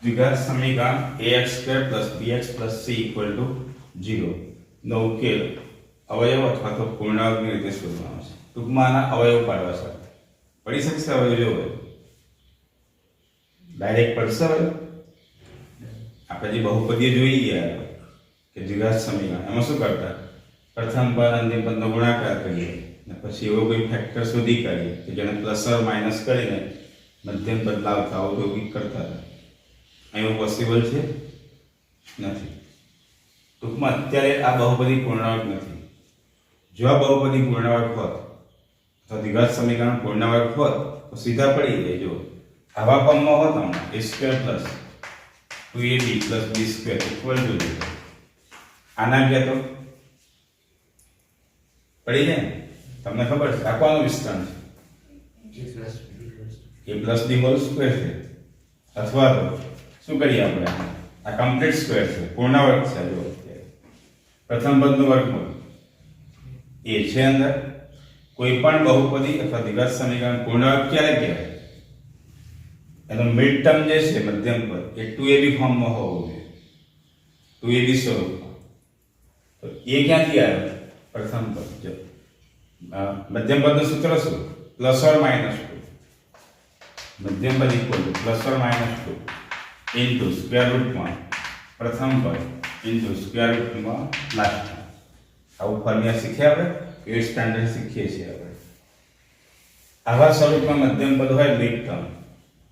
દ્વિઘાત સમીકરણ ax² + bx + c = 0 નો ઉકેલ અવયવ અથવા તો પૂર્ણાંકની રીતે શોધવાનો છે. ટૂંકમાં આના અવયવ પાડવા છે. પડી શકશે અવયવ જોવો ડાયરેક્ટ પડશે અવયવ. આપણે જે બહુપદીય જોઈ ગયા કે દ્વિઘાત સમીકરણ એમાં શું કરતા પ્રથમ પદ અંતિમ પદનો ગુણાકાર કરીએ અને પછી એવો કોઈ ફેક્ટર શોધી કાઢીએ કે જેને પ્લસ ઓર માઇનસ કરીને મધ્યમ પદ લાવતા ઔદ્યોગિક કરતા હતા. એવું પોસિબલ છે નથી. ટૂંકમાં અત્યારે આ બહુપદી પૂર્ણાંક નથી. જો આ બહુપદી પૂર્ણાંક હોત તો દ્વિઘાત સમીકરણ પૂર્ણાંક હોત તો સીધા પડી જાય. જો આવા ફોર્મમાં હોત હમણાં a² + 2ab + b² = 0 આના ગયા તો પડી જાય ને. તમને ખબર છે આ કોનું વિસ્તરણ છે? a+b² છે. અથવા તો શું કરીએ આપણે આ કમ્પ્લીટ સ્ક્વેર છે પૂર્ણાંક છે. જો પ્રથમ પદનું વર્ગમૂળ એ છે અંદર. કોઈ પણ બહુપદી અથવા દ્વિઘાત સમીકરણ પૂર્ણાંક ક્યારે કહેવાય? એનો મિડ ટર્મ જે છે મધ્યમ પદ એ 2ab ફોર્મમાં હોવું જોઈએ. 2ab સ્વરૂપમાં. તો એ ક્યાંથી આવ્યો? પ્રથમ પદ. જો મધ્યમ પદનું સૂત્ર શું? +or -2. મધ્યમ પદ = +or -2 * પ્રથમ પદ * લાસ્ટ ટર્મ. આવું ફોર્મ્યુલા શીખ્યા આપણે? એ સ્ટાન્ડર્ડ શીખીએ છીએ આપણે. આવા સ્વરૂપમાં મધ્યમ પદ હોય મિડ ટર્મ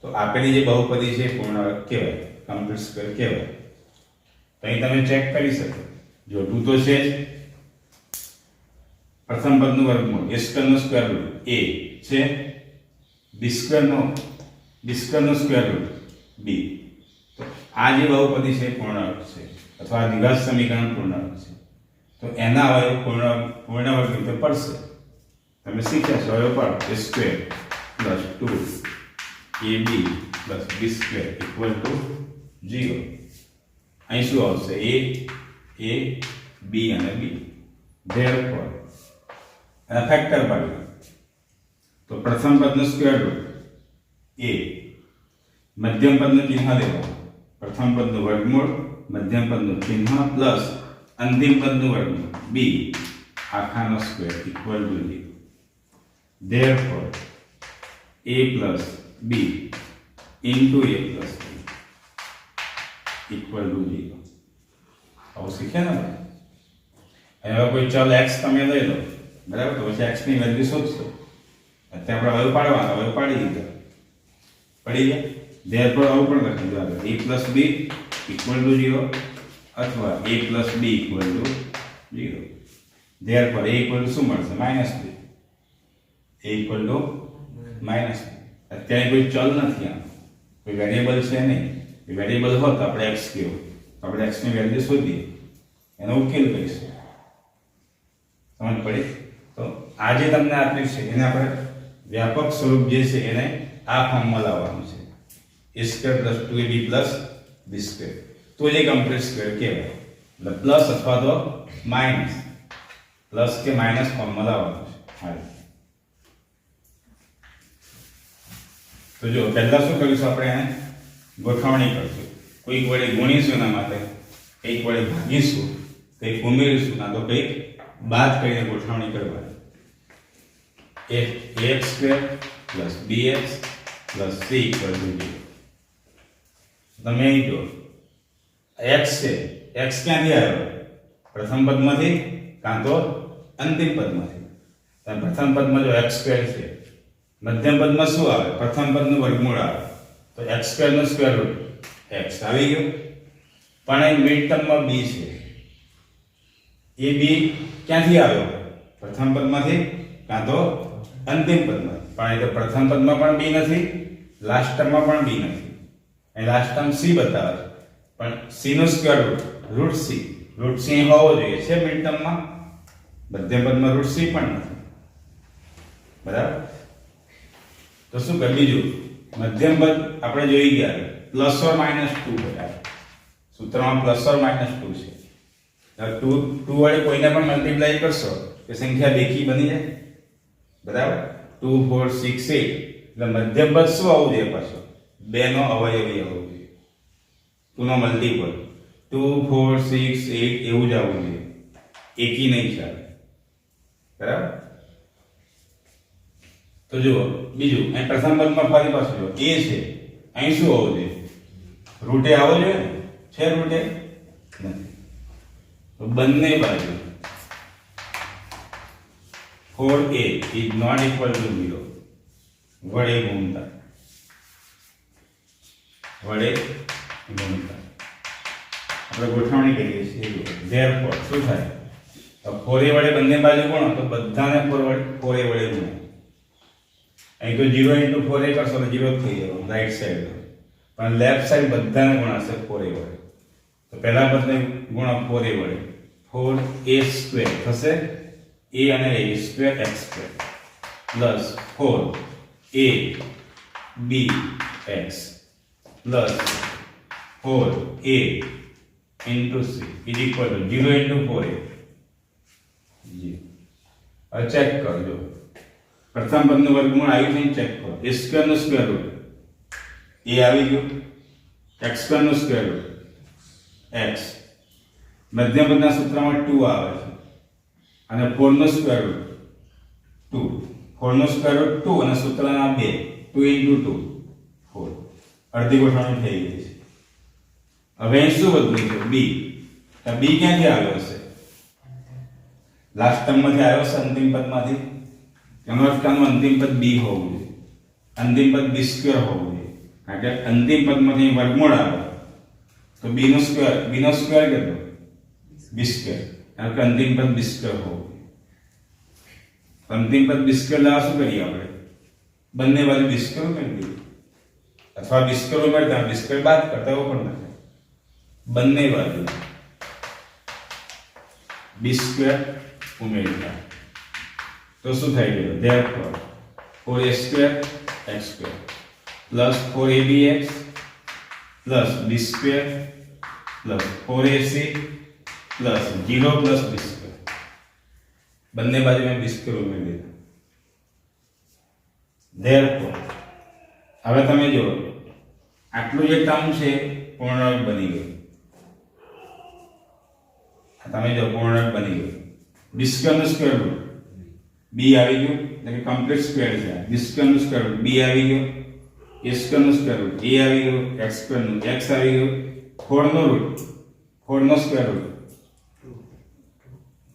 તો આપેલી જે બહુપદી છે પૂર્ણાંક કહેવાય, કમ્પ્લીટ સ્ક્વેર કહેવાય. તો અહીં તમે ચેક કરી શકો. જો 2 તો છે જ. પ્રથમ પદનું વર્ગમૂળ a² no square root a છે, b² નો સ્ક્વેર રૂટ b. તો આ જે બહુપદી છે પૂર્ણાંક છે અથવા દ્વિઘાત સમીકરણ પૂર્ણાંક છે. તો એના અવયવ પૂર્ણાંક રીતે પડશે. તમે શીખ્યા છો અવયવ પાડો a² + 2ab + b² = 0. અહીં શું આવશે? a b અને b. therefore એના ફેક્ટર પાડ્યું તો પ્રથમ પદનું સ્ક્વેર રૂટ a, મધ્યમ પદનું ચિહ્ન લેવાનું, પ્રથમ પદનું વર્ગમૂળ, મધ્યમ પદનું ચિહ્ન પ્લસ અંતિમ પદનું વર્ગમૂળ b આખાનો square = 0. therefore a + b * a + b = 0. આવું શીખ્યા ને? હવે કોઈ ચલ x તમે લઈ લો, બરાબર? તો પછી x ની વેલ્યુ શોધશો. અત્યારે આપણે અવયવ પાડવાના, અવયવ પાડી દીધા, પડી ગયા. therefore આવું પણ લખી દો આગળ a + b = 0 અથવા a + b = 0. therefore a શું મળશે? -2. a -2. અત્યારે કોઈ ચલ નથી, આમ કોઈ વેરિયેબલ છે નહીં. એ વેરિયેબલ હોત તો આપણે x કહેવું, તો આપણે x ની વેલ્યુ શોધીએ, એનો ઉકેલ કહીશું. સમજ પડી? તો આ જે તમને આપ્યું છે એને આપણે વ્યાપક સ્વરૂપ જે છે એને આ ફોર્મમાં લાવવાનું છે. a² + 2ab + b². તો જે કમ્પ્લીટ સ્ક્વેર કહેવાય. એટલે પ્લસ અથવા તો માઇનસ, પ્લસ કે માઇનસ ફોર્મમાં લાવવાનું છે. તો જો પહેલા શું કરીશું? આપણે એને ગોઠવણી કરશું. કોઈક વડે ગુણીશું એના માટે, કંઈક વડે ભાગીશું, કંઈક ઉમેરીશું, ના તો કંઈક બાદ કરીને ગોઠવણી કરવાની. ax² + bx + c = 0. તમે અહીં જો x છે, x ક્યાંથી આવ્યો? પ્રથમ પદમાંથી કાં તો અંતિમ પદમાંથી. પ્રથમ પદમાં જો x² છે, મધ્યમ પદમાં શું આવે? પ્રથમ પદનું વર્ગમૂળ આવે, તો x² નો સ્ક્વેર રૂટ x આવી ગયો. પણ અહીં મિડ ટર્મમાં b છે, એ b ક્યાંથી આવ્યો? પ્રથમ પદમાંથી કાં તો અંતિમ પદમાંથી. પણ એ તો પ્રથમ પદમાં પણ b નથી, લાસ્ટ ટર્મમાં પણ b નથી. અહીં લાસ્ટ ટર્મ c બતાવે છે, પણ c નો સ્ક્વેર રૂટ c હોવો જોઈએ છે મિડ ટર્મમાં. મધ્યમ પદમાં √c પણ નથી, બરાબર? તો શું કરીએ? બીજું મધ્યમ પદ આપણે જોઈ ગયા +or -2 બરાબર. સૂત્રમાં +or -2 છે. 2 વડે કોઈને પણ મલ્ટીપ્લાય કરશો કે સંખ્યા બેકી બની જાય, બરાબર? 2 4 6 8 એટલે મધ્યમ પદ શું આવવું જોઈએ? પાછો 2 નો અવયવી આવવું જોઈએ. 2 નો મલ્ટીપલ 2 4 6 8 એવું જ આવવું જોઈએ, એકી નહીં ચાલે, બરાબર? તો જુઓ બીજું, અહીં પ્રથમ પદમાં ફરી પાછું જુઓ, a છે, અહીં શું હોવું જોઈએ? રૂટે આવો જોઈએ ને? છે રૂટે? નથી. તો બંને બાજુ 4a is not equal to 0 વડે ગુણતા આપણે ગોઠવણી કરીએ છીએ. therefore શું થાય? તો 4a વડે બંને બાજુ ગુણો તો બધાને 4a વડે ગુણો. અહીં તો 0 * 4a કરશો તો 0 થઈ જશે રાઈટ સાઈડ, પણ લેફ્ટ સાઈડ બધાને ગુણાશે 4a વડે. તો પહેલા પદને ગુણો 4a વડે, 4a² થશે, a અને a square x² plus 4abx plus 4a into c is equal to 0 into 4a. હવે ચેક કરજો, પ્રથમ પદનું વર્ગમૂળ આવ્યું છે, ચેક કરો. a સ્ક્વેર નું સ્ક્વેર રૂટ a આવી ગયું, x² નું સ્ક્વેર રૂટ x, મધ્યમ પદના સૂત્રમાં 2 આવે છે, અને 4 નું સ્ક્વેર રૂટ 2, 4 નું સ્ક્વેર રૂટ 2 અને સૂત્રના 2, 2 into 2 4. અડધી ગોઠવણી થઈ ગઈ છે. હવે અહીં શું વધ્યું છે? b. તો b ક્યાંથી આવ્યો હશે? લાસ્ટ ટર્મમાંથી આવ્યો છે, અંતિમ પદમાંથી. એનો અર્થ કાનો અંતિમ પદ b હોવું જોઈએ, અંતિમ પદ b² હોવું જોઈએ, કારણ કે અંતિમ પદમાંથી વર્ગમૂળ આવે તો b નો સ્ક્વેર કેટલો? b², કારણ કે અંતિમ પદ b² હોવું જોઈએ. અંતિમ પદ b² લાવવા શું કરીએ આપણે? બંને બાજુ b² કરી દઈએ, અથવા b² ઉમેરતા b² બાદ કરતા એવું પણ નથી, બંને બાજુ b² ઉમેરતા તો શું થઈ ગયું? therefore 4a² x² plus 4abx plus b² plus 4ac plus 0 plus b². બંને બાજુ મેં b² ઉમેરી દીધા. therefore હવે તમે જો આટલું જે ટર્મ છે પૂર્ણાંક બની ગયું. તમે જો પૂર્ણાંક બની ગયું. b² નું સ્ક્વેર રૂટ b આવી ગયું, એટલે કે કમ્પ્લીટ સ્ક્વેર છે. b² નું સ્ક્વેર રૂટ b આવી ગયો, a² નું સ્ક્વેર રૂટ a આવી ગયું, x² નું x આવી ગયું, 4 નો રૂટ 4 નો સ્ક્વેર રૂટ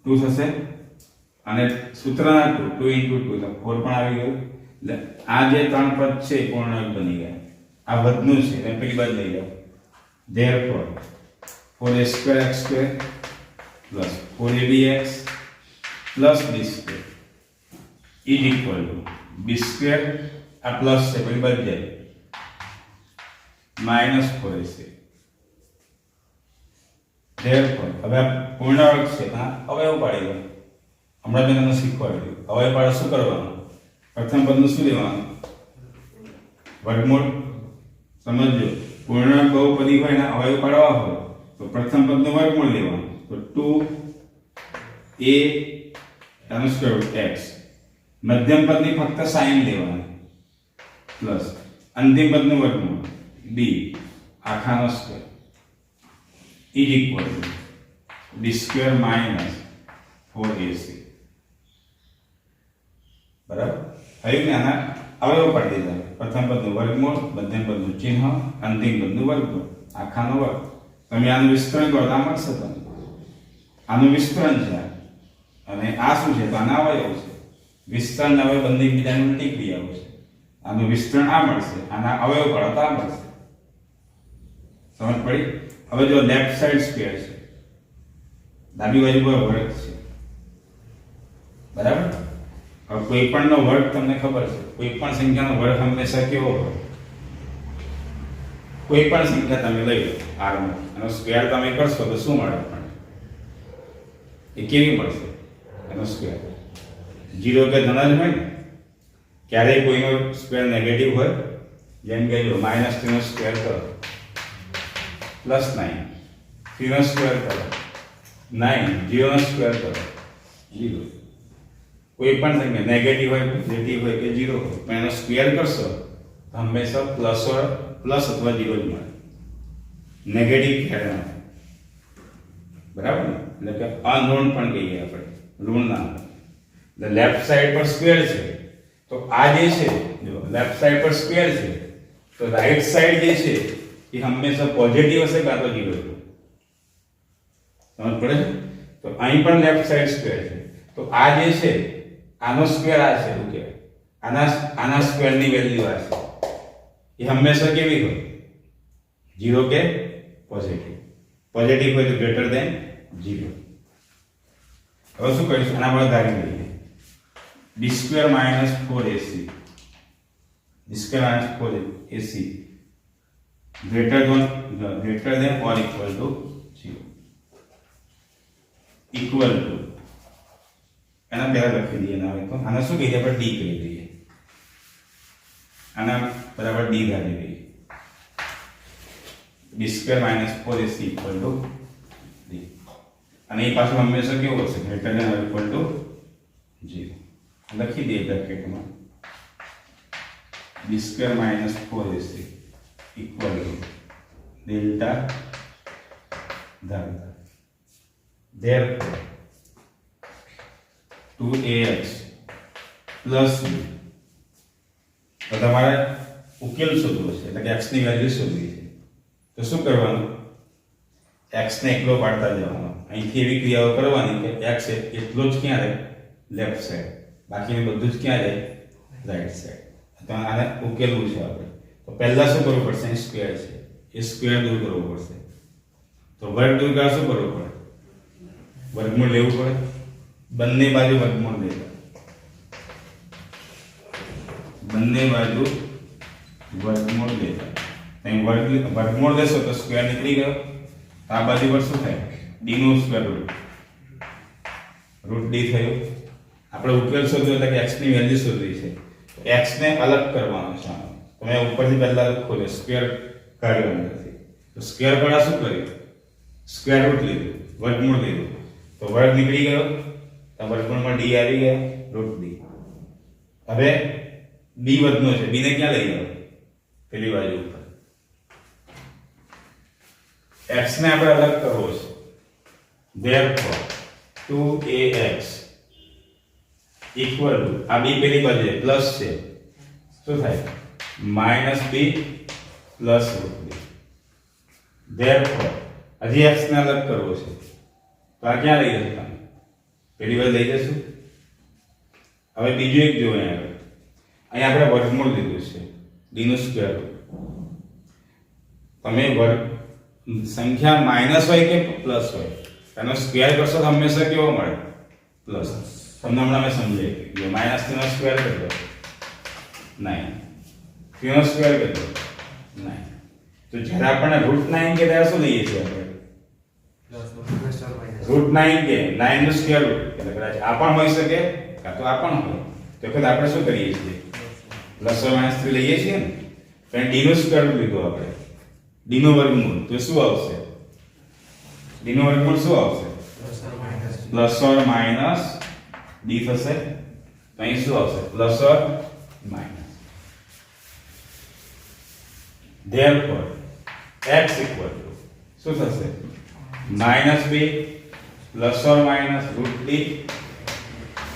2 થશે, અને સૂત્રના 2 into 2 તો 4 પણ આવી ગયું. એટલે આ જે ત્રણ પદ છે પૂર્ણાંક બની ગયા. આ વધનું છે એટલે પેલી બાજુ લઈ જાઓ. therefore 4a² x² plus 4abx plus b² is equal to b² આ પ્લસ છે પેલી બાજુ જાય minus 4ac. therefore હવે આ પૂર્ણાંક છે, અવયવ પાડી દો. હમણાં મેં તમને શીખવાડ્યું અવયવ પાડો શું કરવાનું? પ્રથમ પદનું શું લેવાનું? વર્ગમૂળ. સમજો, પૂર્ણાંક બહુપદી હોય ને અવયવ પાડવા હોય તો પ્રથમ પદનું વર્ગમૂળ લેવાનું. તો 2a એનો સ્ક્વેર રૂટ x, મધ્યમ પદની ફક્ત સાઇન લેવાની, પ્લસ અંતિમ પદનું વર્ગમૂળ b આખાનો square is equal to b² minus 4ac. બરાબર? હવે ને આના અવયવ પાડી દીધા. પ્રથમ પદનું વર્ગમૂળ, મધ્યમ પદનું ચિહ્ન, અંતિમ પદનું વર્ગમૂળ, આખાનો વર્ગ. તમે આનું વિસ્તરણ કરો તો મળશે તમને. આનું વિસ્તરણ છે અને આ શું છે? તો આના અવયવ છે. વિસ્તરણ અવયવ બંને એકબીજાની ઉલટી ક્રિયાઓ છે. આનું વિસ્તરણ આ મળશે, આના અવયવ પાડો તો આ મળશે. સમજ પડી? હવે જો લેફ્ટ સાઈડ સ્ક્વેર છે, ડાબી બાજુ પર વર્ગ છે, બરાબર? હવે કોઈ પણ નો વર્ગ તમને ખબર છે, કોઈ પણ સંખ્યાનો વર્ગ હંમેશા કેવો હોય? કોઈ પણ સંખ્યા તમે લઈ લો r માં, એનો સ્ક્વેર તમે કરશો તો શું મળે? એ કેવી મળશે? એનો સ્ક્વેર 0 કે ધન જ હોય ને. ક્યારેય કોઈનો સ્ક્વેર નેગેટિવ હોય? જેમ કે જો -3 નો સ્ક્વેર કરો +9, 3 નો સ્ક્વેર કરો 9, 0 નો સ્ક્વેર કરો 0. કોઈ પણ સંખ્યા નેગેટિવ હોય, પોઝિટિવ હોય કે 0 હોય, પણ એનો સ્ક્વેર કરશો તો હંમેશા પ્લસ અથવા 0 જ મળે. નેગેટિવ ખ્યાલ ના થાય, બરાબર ને? એટલે કે અનઋણ પણ કહીએ આપણે, ઋણ ના હોય. એટલે લેફ્ટ સાઈડ પર સ્ક્વેર છે તો આ જે છે, જો લેફ્ટ સાઈડ પર સ્ક્વેર છે તો રાઈટ સાઈડ જે છે એ હંમેશા પોઝિટિવ હશે કાં તો 0 હશે. સમજ પડે છે? તો અહીં પણ લેફ્ટ સાઈડ સ્ક્વેર છે તો આ જે છે આનો સ્ક્વેર આ છે એવું કહેવાય, આના સ્ક્વેરની વેલ્યુ આ છે, એ હંમેશા કેવી હોય? 0 કે પોઝિટિવ. પોઝિટિવ હોય તો ગ્રેટર ધેન 0. હવે શું કરીશું? આના પર ધારી લઈએ d² - 4ac greater than or equal to 0 equal to એના પહેલા લખી દઈએ. ના હોય તો આને શું કહીએ? આપણે d કહી દઈએ. આના બરાબર d ધારી લઈએ. d² - 4ac equal to d. અને એ પાછું હંમેશા કેવું હશે? greater than or equal to 0. લખી દઈએ બ્રેકેટમાં d² - 4ac equal to delta delta. Therefore 2ax plus b. તો તમારે ઉકેલ શોધવો છે, એટલે કે x ની વેલ્યુ શોધવી છે. તો શું કરવાનું? x ને એકલો પાડતા જવાનો. અહીંથી એવી ક્રિયાઓ કરવાની કે x એટલો જ ક્યાં રહે? Left side. બાકીનું બધું જ ક્યાં રહે? Right side. તો આને ઉકેલવું છે આપણે. તો પહેલા શું કરવું પડશે? અહીં સ્ક્વેર છે, એ સ્ક્વેર દૂર કરવો પડશે. તો વર્ગ દૂર કરવા શું કરવું પડે? વર્ગમૂળ લેવું પડે. બંને બાજુ વર્ગમૂળ લેતા, બંને બાજુ વર્ગમૂળ લેતા. અહીં વર્ગમૂળ લેશો તો સ્ક્વેર નીકળી ગયો. આ બાજુ પર શું થાય? d નું સ્ક્વેર રૂટ, √d થયું. આપણે ઉકેલ શોધ્યો એટલે કે x ની વેલ્યુ શોધવી છે. x ને અલગ કરવાનો છે. તમે ઉપરથી પહેલા ખોલ્યો, સ્ક્વેર કાઢ્યો અંદરથી. તો સ્ક્વેર પર શું કર્યું? સ્ક્વેર રૂટ લીધું, વર્ગમૂળ લીધું. તો વર્ગ નીકળી ગયો, તો વર્ગમૂળમાં d આવી ગયા, √d. હવે b વધનો છે, b ને ક્યાં લઈ જાવ? પેલી બાજુ ઉપર. x ને આપણે અલગ કરવો છે. therefore 2ax equal to આ b પેલી બાજુ પ્લસ છે, શું થાય? -b plus √b. therefore હજી x ને અલગ કરવો છે તો આ ક્યાં લઈ જશે? તમે પેલી બાજુ લઈ જશું. હવે બીજું એક જો અહીંયા આપણે વર્ગમૂળ લીધું છે, d નું સ્ક્વેર રૂટ. તમે વર્ગ સંખ્યા માઈનસ હોય કે પ્લસ હોય, એનો સ્ક્વેર કરશો તો હંમેશા કેવો મળે? પ્લસ. તમને હમણાં મેં સમજાવી દીધું. -3 નો સ્ક્વેર કેટલો? 9. 3 નો સ્ક્વેર કેટલો? 9. તો જ્યારે આપણને √9 કે ત્યારે શું લઈએ છીએ આપણે? √9 કે 9 નો સ્ક્વેર રૂટ. એટલે કદાચ આ પણ હોઈ શકે કાં તો આ પણ હોય. તો વખત આપણે શું કરીએ છીએ? +- લઈએ છીએ ને. તો d નો સ્ક્વેર રૂટ લીધો આપણે, d નો વર્ગમૂળ. તો શું આવશે? d નો વર્ગમૂળ શું આવશે? +or - d થશે. તો અહીં શું આવશે? +or - therefore x equal to શું થશે? -b +or - √d.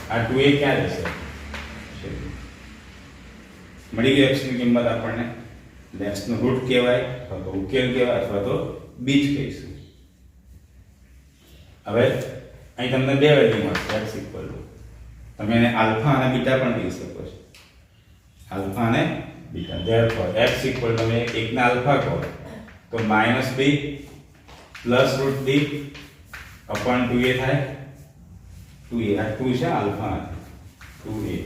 આ 2a ક્યાં જશે? મળી ગઈ x ની કિંમત આપણને. x નો રૂટ કહેવાય અથવા તો ઉકેલ કહેવાય અથવા તો બીજ કહીશું. હવે અહીં તમને બે વેલ્યુ મળશે x equal to. તમે એને આલ્ફા અને બીટા પણ કહી શકો છો. આલ્ફા અને બીટા. therefore x equal તમે એકના આલ્ફા કહો તો -b + √d upon 2a થાય. 2a આ 2 છે, alpha 2a.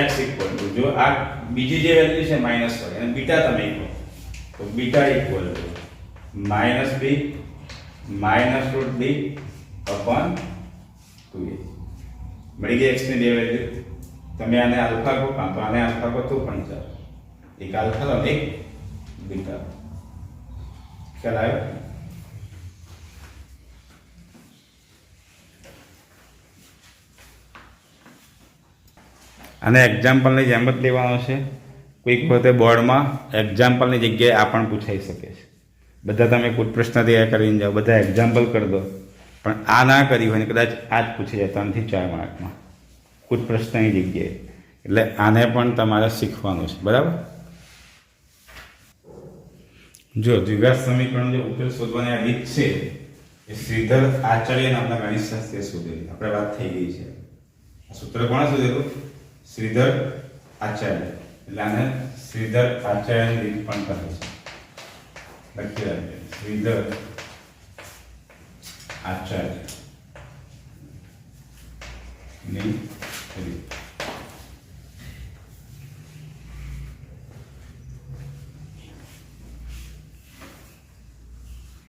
x equal to જો આ બીજી જે વેલ્યુ છે માઈનસ વાળી અને બીટા તમે કહો તો beta equal to -b - √d upon 2a. મળી ગઈ x ની બે વેલ્યુ. તમે આને આલ્ફા કહો કાં તો આને આલ્ફા કહો તો પણ ચાલે. એક આલ્ફા લો, એક બીટા. ખ્યાલ આવ્યો? આને એક્ઝામ્પલની જેમ જ લેવાનો છે. કોઈક વખતે બોર્ડમાં એક્ઝામ્પલની જગ્યાએ આ પણ પૂછાઈ શકે છે. બધા તમે કુટ પ્રશ્ન તૈયાર કરીને જાઓ, બધા એક્ઝામ્પલ કરી દો, પણ આ ના કરી હોય ને કદાચ આ જ પૂછી જાય 3 થી 4 માર્કમાં કુટ પ્રશ્નની જગ્યાએ. એટલે આને પણ તમારે શીખવાનું છે. બરાબર. જો દ્વિઘાત સમીકરણ જો ઉકેલ શોધવાની આ રીત છે એ શ્રીધર આચાર્ય નામના ગણિતશાસ્ત્રીએ શોધેલી. આપણે વાત થઈ ગઈ છે. આ સૂત્ર કોણે શોધેલું? શ્રીધર આચાર્ય. એટલે આને શ્રીધર આચાર્યની રીત પણ કહે છે. લખી રાખજો, શ્રીધર આચાર્ય.